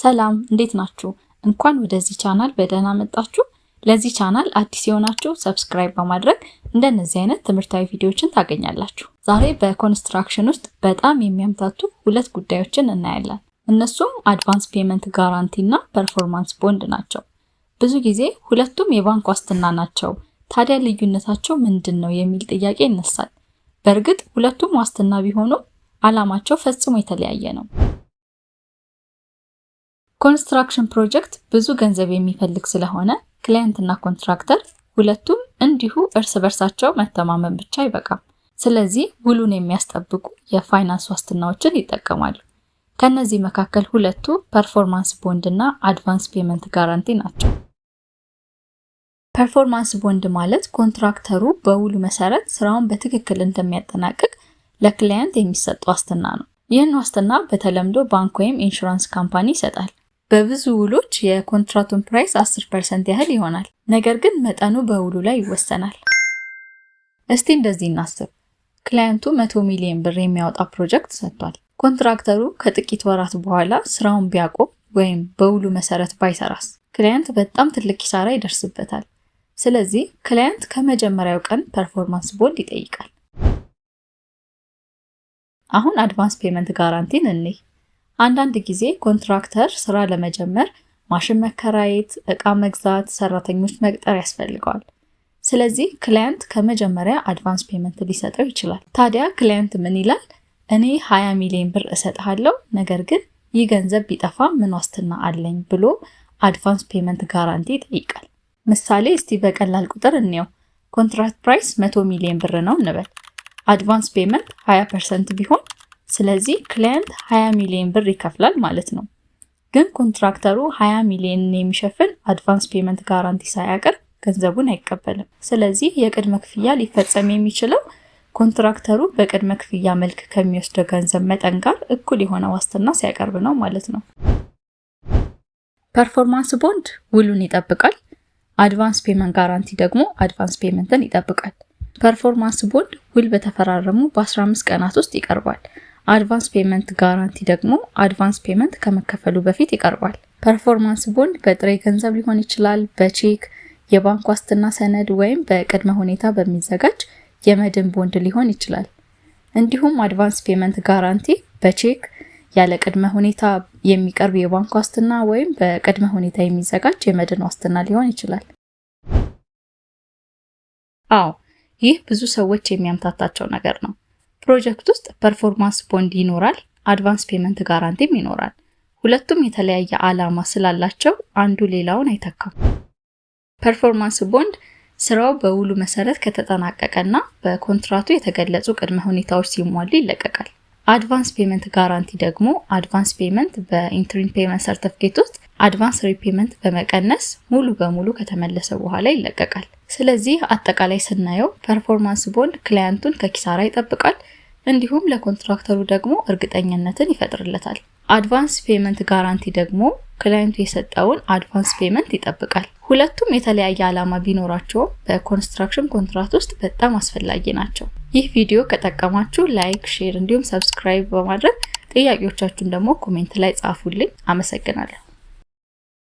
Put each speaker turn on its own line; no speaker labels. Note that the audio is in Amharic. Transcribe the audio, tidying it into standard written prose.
ሰላም እንዴት ናችሁ? እንኳን ወደዚህ ቻናል በደህና መጣችሁ። ለዚህ ቻናል አዲስ የሆናችሁ ሰብስክራይብ በማድረግ እንደነዚህ አይነት ትምህርታዊ ቪዲዮዎችን ታገኛላችሁ። ዛሬ በኮንስትራክሽን ውስጥ በጣም የሚያምታቱ ሁለት ጉዳዮችን እናያለን። እነሱም አድቫንስ ፔመንት ጋራንቲ እና ፐርፎርማንስ ቦንድ ናቸው። ብዙ ጊዜ ሁለቱም የባንክ ዋስትና ናቸው። ታዲያ ልዩነታቸው ምንድነው የሚል ጥያቄ ይነሳል። በእርግጥ ሁለቱም ዋስትና ቢሆኑ ዓላማቸው ፈጽሞ የተለያየ ነው። ኮንስትራክሽን ፕሮጀክት ብዙ ገንዘብ የሚፈልግ ስለሆነ ክላየንት እና ኮንትራክተር ሁለቱም እንዲሁ እርስ በርሳቸው መተማመን ብቻ አይበቃም። ስለዚህ ውሉን የሚያስጠብቁ የፋይናንስ ዋስትናዎችን ይጠቀማሉ። ከነዚህ መካከል ሁለቱ ፐርፎርማንስ ቦንድ እና አድቫንስ ፔመንት ጋራንቲ ናቸው። ፐርፎርማንስ ቦንድ ማለት ኮንትራክተሩ በውሉ መሰረት ስራውን በትክክል እንደሚያጠናቅቅ ለክላየንት የሚሰጥ ዋስትና ነው። ይህን ዋስትና በተለምዶ ባንክ ወይም ኢንሹራንስ ካምፓኒ ይሰጣል። በብዙ ውሎች የኮንትራቱን ፕራይስ 10% ያህል ይሆናል። ነገር ግን መጠኑ በውሉ ላይ ይወሰናል። እስቲ እንደዚህ እናስብ። ክላየንቱ 100 ሚሊዮን ብር የሚያወጣ ፕሮጀክት ሰጥቷል። ኮንትራክተሩ ከጥቂት ወራት በኋላ ስራውን ቢያቆም ወይም በውሉ መሰረት ባይሰራስ? ክላየንት በጣም ትልቅ ኪሳራ ይደርስበታል። ስለዚህ ክላየንት ከመጀመሪያው ቀን ፐርፎርማንስ ቦንድ ይጠይቃል። አሁን አድቫንስ ፔመንት ጋራንቲን እንይ። አንዳንድ ጊዜ ኮንትራክተር ስራ ለመጀመር ማሽን መከራየት፣ እቃ መግዛት፣ ሰራተኞች መቅጠር ያስፈልገዋል። ስለዚህ ክላየንት ከመጀመሪያ አድቫንስ ፔመንት ሊሰጠው ይችላል። ታዲያ ክላየንት ምን ይላል? እኔ 20 ሚሊዮን ብር እሰጥሃለሁ፣ ነገር ግን ይህ ገንዘብ ቢጠፋ ምን ዋስትና አለኝ ብሎ አድቫንስ ፔመንት ጋራንቲ ይጠይቃል። ምሳሌ እስቲ በቀላል ቁጥር እንየው። ኮንትራክት ፕራይስ 100 ሚሊዮን ብር ነው እንበል። አድቫንስ ፔመንት 20% ቢሆን ስለዚህ ክላየንት 20 ሚሊዮን ብር ይከፍላል ማለት ነው። ግን ኮንትራክተሩ 20 ሚሊዮን የሚሸፍን አድቫንስ ፔመንት ጋራንቲ ሳያቀርብ ገንዘቡን አይቀበልም። ስለዚህ የቅድመ ክፍያ ሊፈጸም የሚችለው ኮንትራክተሩ በቅድመ ክፍያ መልክ ከሚወስደው ገንዘብ መጠን ጋር እኩል የሆነ ዋስትና ሲያቀርብ ነው ማለት ነው። ፐርፎርማንስ ቦንድ ውሉን ይጠብቃል። አድቫንስ ፔመንት ጋራንቲ ደግሞ አድቫንስ ፔመንትን ይጠብቃል። ፐርፎርማንስ ቦንድ ውል በተፈራረሙ በ15 ቀናት ውስጥ ይቀርባል። አድቫንስ ፔመንት ጋራንቲ ደግሞ አድቫንስ ፔመንት ከመከፈሉ በፊት ይቀርባል። ፐርፎርማንስ ቦንድ በጥሬ ገንዘብ ሊሆን ይችላል፣ በቼክ፣ የባንክ ዋስትና ሰነድ ወይም በቅድመ ሁኔታ በሚዘጋጅ የመድን ቦንድ ሊሆን ይችላል። እንዲሁም አድቫንስ ፔመንት ጋራንቲ በቼክ፣ ያለ ቅድመ ሁኔታ የሚቀርብ የባንክ ዋስትና ወይም በቅድመ ሁኔታ የሚዘጋጅ የመድን ዋስትና ሊሆን ይችላል። ይህ ብዙ ሰዎች የሚያምታታቸው ነገር ነው። ፕሮጀክት ውስጥ ፐርፎርማንስ ቦንድ ይኖራል፣ አድቫንስ ፔመንት ጋራንቲም ይኖራል። ሁለቱም የተለያየ ዓላማ ስላላቸው አንዱ ሌላውን አይተካም። ፐርፎርማንስ ቦንድ ስራው በውሉ መሰረት ከተጠናቀቀና በኮንትራቱ የተገለጹ ቅድመ ሁኔታዎች ሲሟሉ ይለቀቃል። አድቫንስ ፔመንት ጋራንቲ ደግሞ አድቫንስ ፔመንት በኢንትሪም ፔመንት ሰርቲፊኬት ውስጥ አድቫንስ ሪፔመንት በመቀነስ ሙሉ በሙሉ ከተመለሰ በኋላ ይለቀቃል። ስለዚህ አጠቃላይ ስናየው ፐርፎርማንስ ቦንድ ክላየንቱን ከኪሳራ ይጠብቃል፣ እንዲሁም ለኮንትራክተሩ ደግሞ እርግጠኝነትን ይፈጥርለታል። አድቫንስ ፔመንት ጋራንቲ ደግሞ ክላየንቱ የሰጠውን አድቫንስ ፔመንት ይጠብቃል። ሁለቱም የተለያየ ዓላማ ቢኖራቸውም በኮንስትራክሽን ኮንትራክት ውስጥ በጣም አስፈላጊ ናቸው። ይህ ቪዲዮ ከጠቀማችሁ ላይክ፣ ሼር እንዲሁም ሰብስክራይብ በማድረግ ጥያቄዎቻችሁን ደግሞ ኮሜንት ላይ ጻፉልኝ። አመሰግናለሁ።